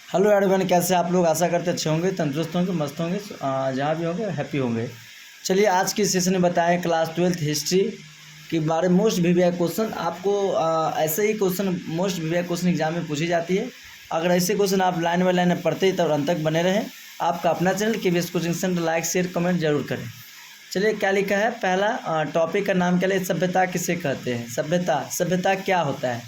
Hello everyone, कैसे आप लोग? आशा करते अच्छे होंगे, तंदुरुस्त होंगे, मस्त होंगे, जहाँ भी होंगे हैप्पी होंगे। चलिए आज की सेशन में बताएं क्लास 12th हिस्ट्री के बारे में मोस्ट वीवीआई क्वेश्चन। आपको ऐसे ही question most VVI question exam में पूछी जाती है। अगर ऐसे क्वेश्चन आप लाइन बाई लाइन पढ़ते ही तो अंत तक बने रहें। आपका अपना channel KVS coaching centre like share comment जरूर करें। चलिए क्या लिखा है, पहला टॉपिक का नाम क्या है, सभ्यता किसे कहते हैं। सभ्यता क्या होता है,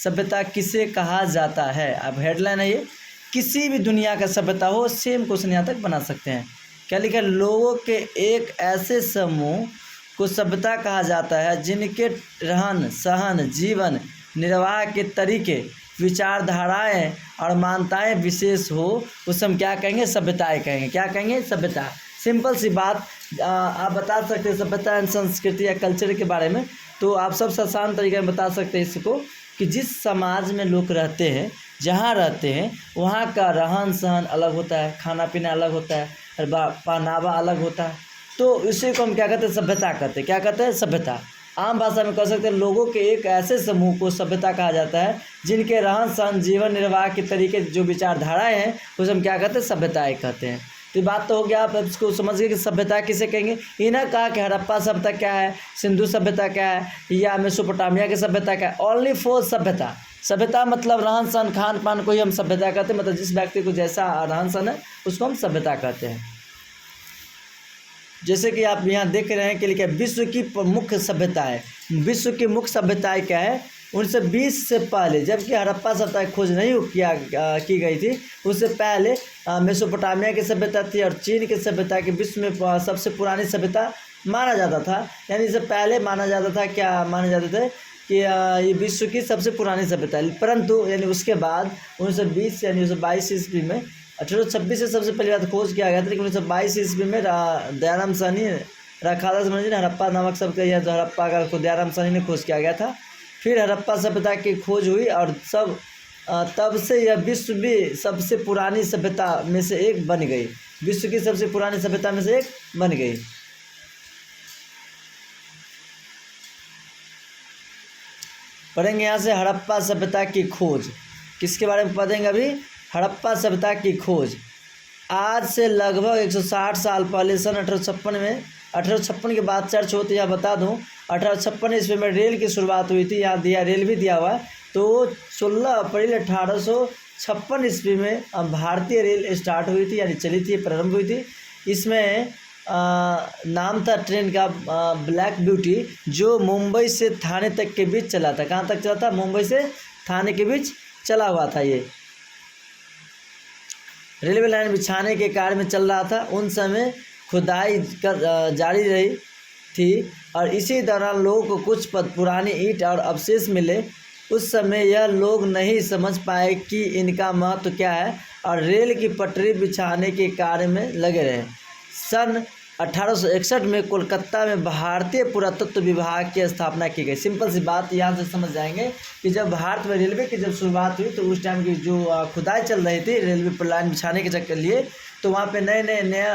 सभ्यता किसे कहा जाता है। अब हेडलाइन है ये, किसी भी दुनिया का सभ्यता हो सेम क्वेश्चन यहाँ तक बना सकते हैं। क्या लिखा है, लोगों के एक ऐसे समूह को सभ्यता कहा जाता है जिनके रहन सहन जीवन निर्वाह के तरीके विचारधाराएं और मान्यताएं विशेष हो, उसे हम क्या कहेंगे, सभ्यताएं कहेंगे। क्या कहेंगे, सभ्यता। सिंपल सी बात, आप बता सकते हैं सभ्यता एंड संस्कृति या कल्चर के बारे में। तो आप सबसे आसान तरीके में बता सकते हैं इसको कि जिस समाज में लोग रहते हैं, जहाँ रहते हैं, वहाँ का रहन सहन अलग होता है, खाना पीना अलग होता है, पहनावा अलग होता है। तो इसी को हम क्या कहते हैं, सभ्यता कहते हैं। क्या कहते हैं, सभ्यता। आम भाषा में कह सकते हैं लोगों के एक ऐसे समूह को सभ्यता कहा जाता है जिनके रहन सहन जीवन निर्वाह के तरीके जो विचारधाराएं हैं उसे हम क्या कहते हैं, सभ्यताएं कहते हैं। तो बात तो हो गया, आप इसको समझ गए कि सभ्यता किसे कहेंगे। इन्हें कहा कि हड़प्पा सभ्यता क्या है, सिंधु सभ्यता क्या है, या मेसोपोटामिया की सभ्यता क्या है। ओनली फॉर सभ्यता। सभ्यता मतलब रहन सहन खान पान को ही हम सभ्यता कहते हैं। मतलब जिस व्यक्ति को जैसा रहन सहन है उसको हम सभ्यता कहते हैं। जैसे कि आप यहाँ देख रहे हैं कि लिखा है विश्व की मुख्य सभ्यताएं। विश्व की मुख्य सभ्यताएं क्या है, 1920 से पहले, जबकि हड़प्पा सभ्यता की खोज नहीं की गई थी, उससे पहले मेसोपोटामिया की सभ्यता थी और चीन की सभ्यता की विश्व में सबसे पुरानी सभ्यता माना जाता था। यानी इससे पहले माना जाता था, क्या माने जाते थे कि ये विश्व की सबसे पुरानी सभ्यता है। परंतु यानी उसके बाद 1920 यानी 1922 ईस्वी में 1826 से सबसे पहली बात खोज किया गया था, लेकिन 1922 ईस्वी में दयाराम साहनी राखाला समझी ने हड़प्पा नामक शब्द यह जो हड़प्पा का दयाराम साहनी ने खोज किया गया था। फिर हड़प्पा सभ्यता की खोज हुई और तब से यह विश्व भी सबसे पुरानी सभ्यता में से एक बन गई। विश्व की सबसे पुरानी सभ्यता में से एक बन गई। पढ़ेंगे यहाँ से हड़प्पा सभ्यता की खोज। किसके बारे में पढ़ेंगे अभी, हड़प्पा सभ्यता की खोज। आज से लगभग 160 साल पहले सन 1856 में, 1856 के बाद चर्च होती है, बता दूं 1856 ईस्वी में रेल की शुरुआत हुई थी। यहाँ दिया रेल भी दिया हुआ है। तो 16 अप्रैल 1856 ईस्वी में भारतीय रेल स्टार्ट हुई थी, यानी चली थी, प्रारंभ हुई थी। इसमें नाम था ट्रेन का ब्लैक ब्यूटी, जो मुंबई से थाने तक के बीच चला था। कहाँ तक चला था, मुंबई से थाने के बीच चला हुआ था। ये रेलवे लाइन बिछाने के कार्य में चल रहा था। उन समय खुदाई जारी रही थी और इसी दौरान लोगों को कुछ पुरानी ईंट और अवशेष मिले। उस समय यह लोग नहीं समझ पाए कि इनका महत्व क्या है और रेल की पटरी बिछाने के कार्य में लगे रहे। सन 1861 में कोलकाता में भारतीय पुरातत्व विभाग की स्थापना की गई। सिंपल सी बात यहाँ से समझ जाएंगे कि जब भारत में रेलवे की जब शुरुआत हुई तो उस टाइम की जो खुदाई चल रही थी रेलवे पर लाइन बिछाने के चक्कर लिए, तो वहाँ पे नए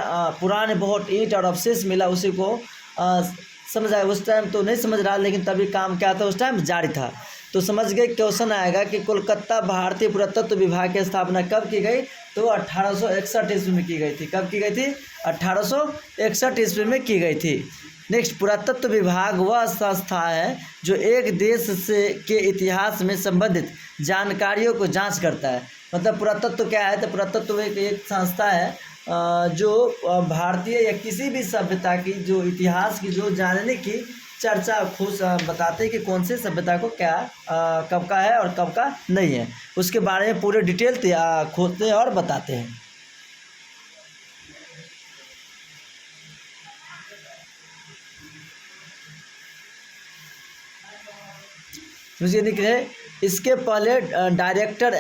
पुराने बहुत ईंट और अवशेष मिला। उसी को समझ आया। उस टाइम तो नहीं समझ रहा, लेकिन तभी काम क्या था, उस टाइम जारी था। तो समझ गए। क्वेश्चन आएगा कि कोलकाता भारतीय पुरातत्व विभाग की स्थापना कब की गई, तो 1861 ईस्वी में की गई थी। कब की गई थी, 1861 ईस्वी में की गई थी। नेक्स्ट, पुरातत्व विभाग वह संस्था है जो एक देश से के इतिहास में संबंधित जानकारियों को जांच करता है। मतलब पुरातत्व क्या है, तो पुरातत्व एक संस्था है जो भारतीय या किसी भी सभ्यता की जो इतिहास की जो जानने की चर्चा खोज बताते हैं कि कौन से सभ्यता को क्या कब का है और कब का नहीं है, उसके बारे में पूरे डिटेल खोजते हैं और बताते हैं। मुझे लिख रहे, इसके पहले डायरेक्टर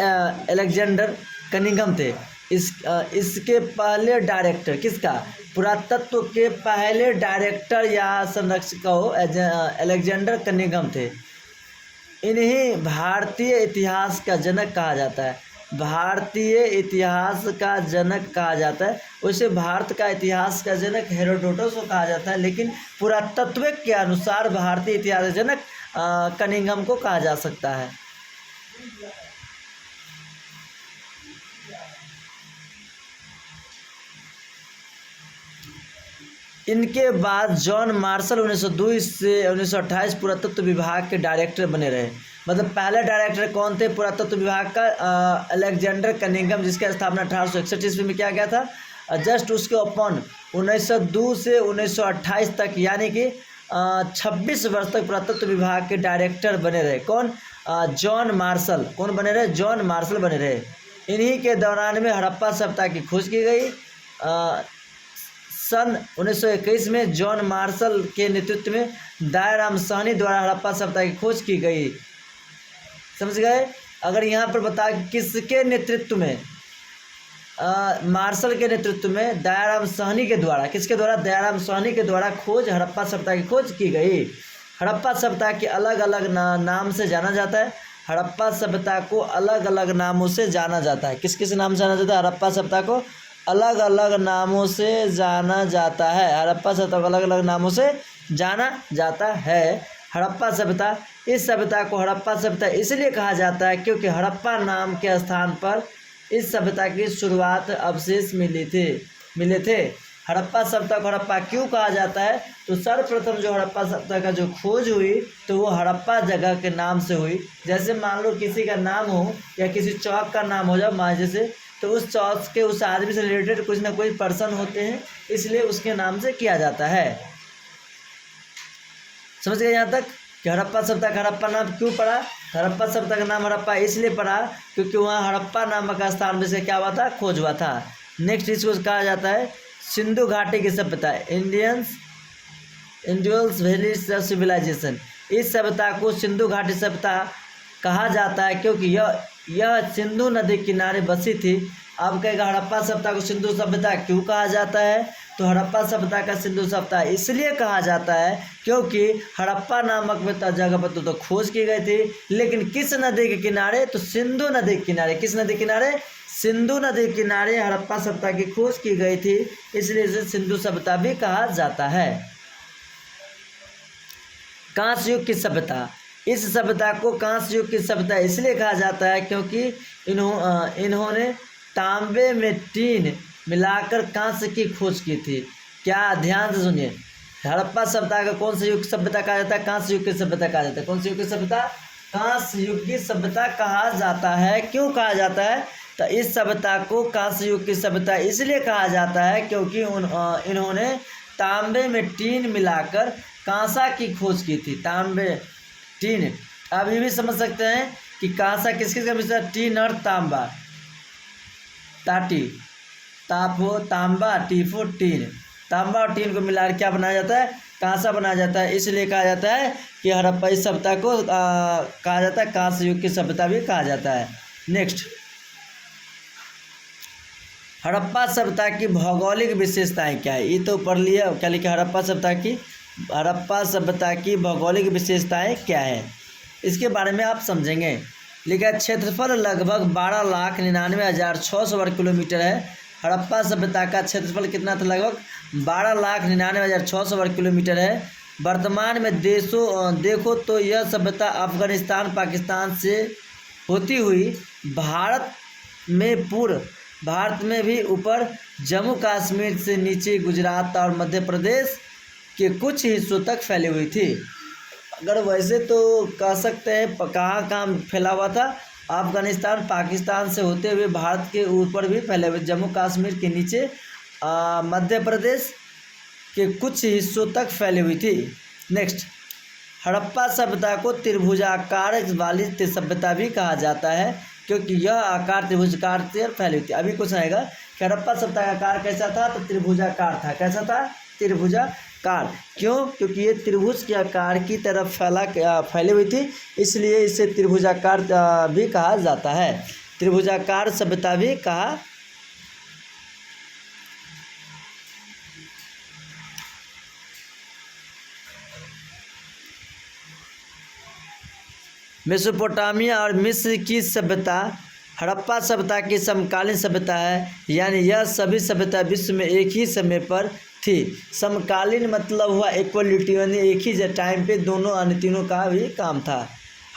अलेक्जेंडर कनिंघम थे। इसके पहले डायरेक्टर किसका, पुरातत्व के पहले डायरेक्टर या संरक्षक अलेक्जेंडर कनिंघम थे। इन्हीं भारतीय इतिहास का जनक कहा जाता है। भारतीय इतिहास का जनक कहा जाता है। वैसे भारत का इतिहास का जनक हेरोडोटस को कहा जाता है, लेकिन पुरातत्व के अनुसार भारतीय इतिहास का जनक कनिंघम को कहा जा सकता है। इनके बाद जॉन मार्शल 1902 से 1928 पुरातत्व विभाग के डायरेक्टर बने रहे। मतलब पहले डायरेक्टर कौन थे पुरातत्व विभाग का? अलेक्जेंडर कनिंघम, जिसकी स्थापना 1861 ईस्वी में किया गया था। जस्ट उसके अपन 1902 से 1928 तक यानी कि 26 वर्ष तक पुरातत्व विभाग के डायरेक्टर बने रहे। कौन? John Marshall. कौन बने रहे? जॉन मार्शल बने रहे। इन्हीं के दौरान में हड़प्पा सभ्यता की खोज की गई। सन 1921 में जॉन मार्शल के नेतृत्व में दयाराम साहनी द्वारा हड़प्पा सभ्यता की खोज की गई। समझ गए? अगर यहाँ पर बता किसके नेतृत्व में? मार्शल के नेतृत्व में दयाराम साहनी के द्वारा। किसके द्वारा? दयाराम साहनी के द्वारा खोज हड़प्पा सभ्यता की खोज की गई। हड़प्पा सभ्यता के अलग अलग नाम से जाना जाता है। हड़प्पा सभ्यता को अलग अलग नामों से जाना जाता है। किस किस नाम से जाना जाता है? हड़प्पा सभ्यता को अलग अलग नामों से जाना जाता है। हड़प्पा सभ्यता को अलग अलग नामों से जाना जाता है। हड़प्पा सभ्यता, इस सभ्यता को हड़प्पा सभ्यता इसलिए कहा जाता है क्योंकि हड़प्पा नाम के स्थान पर इस सभ्यता की शुरुआत अवशेष मिले थे। हड़प्पा सभ्यता को हड़प्पा क्यों कहा जाता है? तो सर्वप्रथम जो हड़प्पा सभ्यता का जो खोज हुई तो वो हड़प्पा जगह के नाम से हुई। जैसे मान लो किसी का नाम हो या किसी चौक का नाम हो जाए मांझे से, तो उस चौक के उस आदमी से रिलेटेड कुछ ना कोई पर्सन होते हैं, इसलिए उसके नाम से किया जाता है। समझ गए यहाँ तक कि हड़प्पा सभ्यता का हड़प्पा नाम क्यों पड़ा? हड़प्पा सभ्यता का नाम हड़प्पा इसलिए पड़ा क्योंकि वहाँ हड़प्पा नामक स्थान में से क्या हुआ था? खोज हुआ था। नेक्स्ट इसको कहा जाता है सिंधु घाटी की सभ्यता, इंडस वैली सिविलाइजेशन। इस सभ्यता को सिंधु घाटी सभ्यता कहा जाता है क्योंकि यह सिंधु नदी किनारे बसी थी। अब कहेगा हड़प्पा सभ्यता को सिंधु सभ्यता क्यों कहा जाता है? तो हड़प्पा सभ्यता का सिंधु सभ्यता इसलिए कहा जाता है क्योंकि हड़प्पा नामक जगह पर तो खोज की गई थी, लेकिन किस नदी के किनारे? तो सिंधु नदी के किनारे। किस नदी के किनारे? सिंधु नदी के किनारे हड़प्पा सभ्यता की खोज की गई थी, इसलिए इसे सिंधु सभ्यता भी कहा जाता है। कांस्य युग की सभ्यता, इस सभ्यता को कांस्य युग की सभ्यता इसलिए कहा जाता है क्योंकि इन्होंने तांबे में टीन मिलाकर कांस्य की खोज की थी। क्या? ध्यान से सुनिए। हड़प्पा सभ्यता का कौन सा युग सभ्यता कहा जाता है? कांस्य युग की सभ्यता कहा जाता है। कौन सी युग की सभ्यता? कांस्य युग की सभ्यता कहा जाता है। क्यों कहा जाता है? तो इस सभ्यता को कांस्य युग की सभ्यता इसलिए कहा जाता है क्योंकि इन्होंने तांबे में टीन मिलाकर कांसा की खोज की थी। तांबे टीन, आप ये भी समझ सकते हैं कि कांसा किस किस का मिश्रण? टीन और तांबा। टाटी, तापो, तांबा, टीफो, टीन। तांबा और टीन को मिलाकर क्या बनाया जाता है? कांसा बनाया जाता है। इसलिए कहा जाता है कि हड़प्पा इस सभ्यता को कहा जाता है कांस्य युग की सभ्यता भी कहा जाता है। नेक्स्ट, हड़प्पा सभ्यता की भौगोलिक विशेषताएं क्या है? ये तो पढ़ लिया। क्या लिखा? हड़प्पा सभ्यता की भौगोलिक विशेषताएं क्या है, इसके बारे में आप समझेंगे। लिखा क्षेत्रफल लगभग 12,99,600 वर्ग किलोमीटर है। हड़प्पा सभ्यता का क्षेत्रफल कितना था? लगभग 12,99,600 वर्ग किलोमीटर है। वर्तमान में देखो तो यह सभ्यता अफगानिस्तान पाकिस्तान से होती हुई भारत में भी ऊपर जम्मू कश्मीर से नीचे गुजरात और मध्य प्रदेश के कुछ हिस्सों तक फैली हुई थी। अगर वैसे तो कह सकते हैं कहाँ फैला हुआ था? अफगानिस्तान पाकिस्तान से होते हुए भारत के ऊपर भी फैले हुए, जम्मू कश्मीर के नीचे मध्य प्रदेश के कुछ हिस्सों तक फैली हुई थी। नेक्स्ट, हड़प्पा सभ्यता को त्रिभुजाकार वाली सभ्यता भी कहा जाता है क्योंकि यह आकार त्रिभुजाकार से फैली हुई थी। अभी कुछ आएगा कि हड़प्पा सभ्यता का आकार कैसा था? तो त्रिभुजाकार था। कैसा था? त्रिभुजाकार। क्यों? क्योंकि ये त्रिभुज के आकार की तरफ फैली हुई थी, इसलिए इसे त्रिभुजाकार भी कहा जाता है। त्रिभुजाकार सभ्यता भी कहा। मेसोपोटामिया और मिस्र की सभ्यता हड़प्पा सभ्यता की समकालीन सभ्यता है, यानी यह सभी सभ्यता विश्व में एक ही समय पर थी। समकालीन मतलब हुआ इक्वलिटी, यानी एक ही टाइम पे दोनों अन्य तीनों का भी काम था।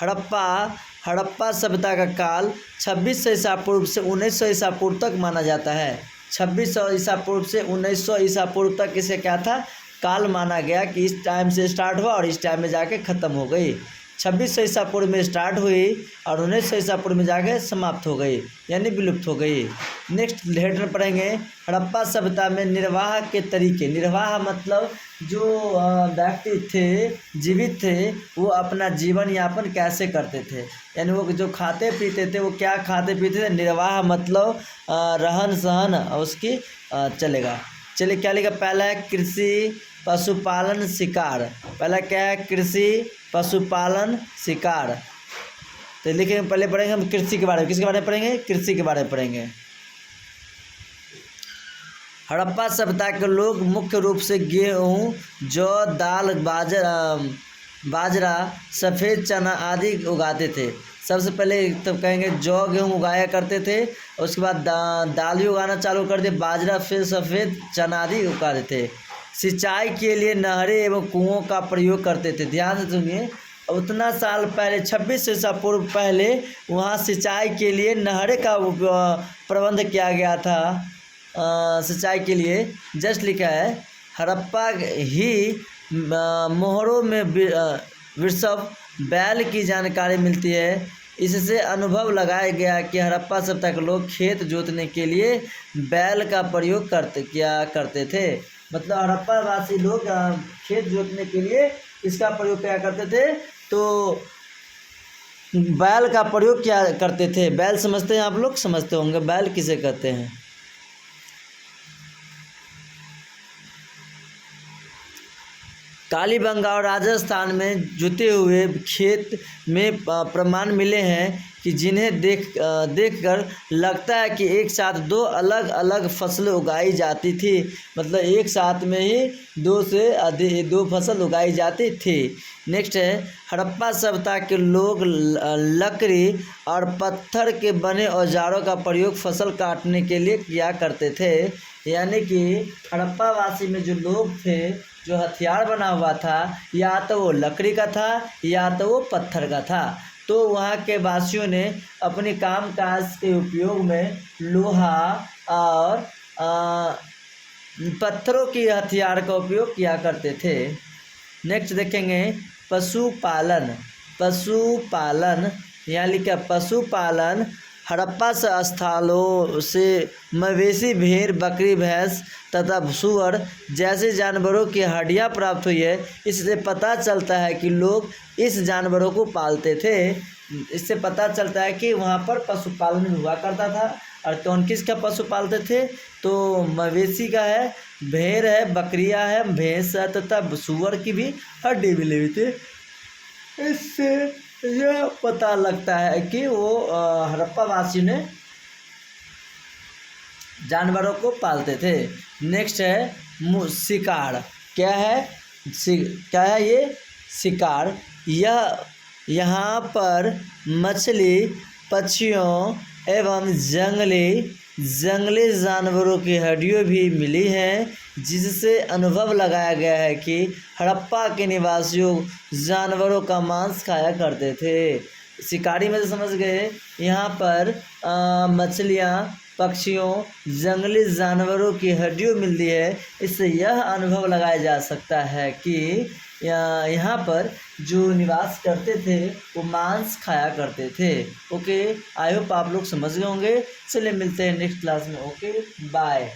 हड़प्पा हड़प्पा सभ्यता का काल 2600 ईसा पूर्व से 1900 ईसा पूर्व तक माना जाता है। 2600 ईसा पूर्व से 1900 ईसा पूर्व तक इसे क्या था, काल माना गया कि इस टाइम से स्टार्ट हुआ और इस टाइम में जाके ख़त्म हो गई। 2600 ईसा पूर्व में स्टार्ट हुई और 1900 ईसा पूर्व में जाके समाप्त हो गई, यानी विलुप्त हो गई। नेक्स्ट हेडर पढ़ेंगे, हड़प्पा सभ्यता में निर्वाह के तरीके। निर्वाह मतलब जो व्यक्ति थे, जीवित थे, वो अपना जीवन यापन कैसे करते थे, यानी वो जो खाते पीते थे वो क्या खाते पीते थे। निर्वाह मतलब रहन सहन उसकी चलेगा। चलिए क्या लिखा, पहला है कृषि पशुपालन शिकार। पहला क्या है, कृषि पशुपालन शिकार। तो लिखेंगे, पहले पढ़ेंगे हम कृषि के बारे में। किसके बारे में पढ़ेंगे, कृषि के बारे में पढ़ेंगे। हड़प्पा सभ्यता के लोग मुख्य रूप से गेहूँ, जौ, दाल, बाजरा, सफ़ेद चना आदि उगाते थे। सबसे पहले तब कहेंगे जौ गेहूँ उगाया करते थे, उसके बाद दाल भी उगाना चालू कर दिए, बाजरा, फिर सफ़ेद चना आदि उगाते थे। सिंचाई के लिए नहरें एवं कुओं का प्रयोग करते थे। ध्यान से सुनिए, उतना साल पहले 2600 ईसा पूर्व पहले वहाँ सिंचाई के लिए नहरें का प्रबंध किया गया था। सिंचाई के लिए जस्ट लिखा है, हड़प्पा ही मोहरों में वृषभ बैल की जानकारी मिलती है। इससे अनुभव लगाया गया कि हड़प्पा सभ्यता के लोग खेत जोतने के लिए बैल का प्रयोग किया करते थे। मतलब हड़प्पा वासी लोग खेत जोतने के लिए इसका प्रयोग क्या करते थे, तो बैल का प्रयोग क्या करते थे। बैल समझते हैं आप लोग, समझते होंगे बैल किसे कहते हैं। कालीबंगा और राजस्थान में जुते हुए खेत में प्रमाण मिले हैं कि जिन्हें देखकर लगता है कि एक साथ दो अलग अलग फसलें उगाई जाती थी। मतलब एक साथ में ही दो से अधिक दो फसल उगाई जाती थी। नेक्स्ट है, हड़प्पा सभ्यता के लोग लकड़ी और पत्थर के बने औजारों का प्रयोग फसल काटने के लिए किया करते थे। यानी कि हड़प्पा वासी में जो लोग थे, जो हथियार बना हुआ था, या तो वो लकड़ी का था या तो वो पत्थर का था। तो वहाँ के वासियों ने अपने काम काज के उपयोग में लोहा और पत्थरों की हथियार का उपयोग किया करते थे। नेक्स्ट देखेंगे, पशुपालन। पशुपालन यहाँ लिखा, पशुपालन हड़प्पा स्थलों से मवेशी, भेड़, बकरी, भैंस तथा सूअर जैसे जानवरों की हड्डियाँ प्राप्त हुई है। इससे पता चलता है कि लोग इस जानवरों को पालते थे। इससे पता चलता है कि वहाँ पर पशुपालन भी हुआ करता था। और कौन किसका पशु पालते थे, तो मवेशी का है, भेड़ है, बकरियाँ है, भैंस है तथा सूअर की भी हड्डी मिली हुई थी। इससे यह पता लगता है कि वो हड़प्पा वासी ने जानवरों को पालते थे। नेक्स्ट है शिकार। क्या है, क्या है ये शिकार। यह यहाँ पर मछली, पक्षियों एवं जंगली जानवरों की हड्डियाँ भी मिली हैं, जिससे अनुभव लगाया गया है कि हड़प्पा के निवासियों जानवरों का मांस खाया करते थे। शिकारी में तो समझ गए, यहाँ पर मछलियाँ, पक्षियों, जंगली जानवरों की हड्डियाँ मिलती है। इससे यह अनुभव लगाया जा सकता है कि यहाँ पर जो निवास करते थे वो मांस खाया करते थे। ओके, आई होप आप लोग समझ गए होंगे। चलिए मिलते हैं नेक्स्ट क्लास में। Okay, bye.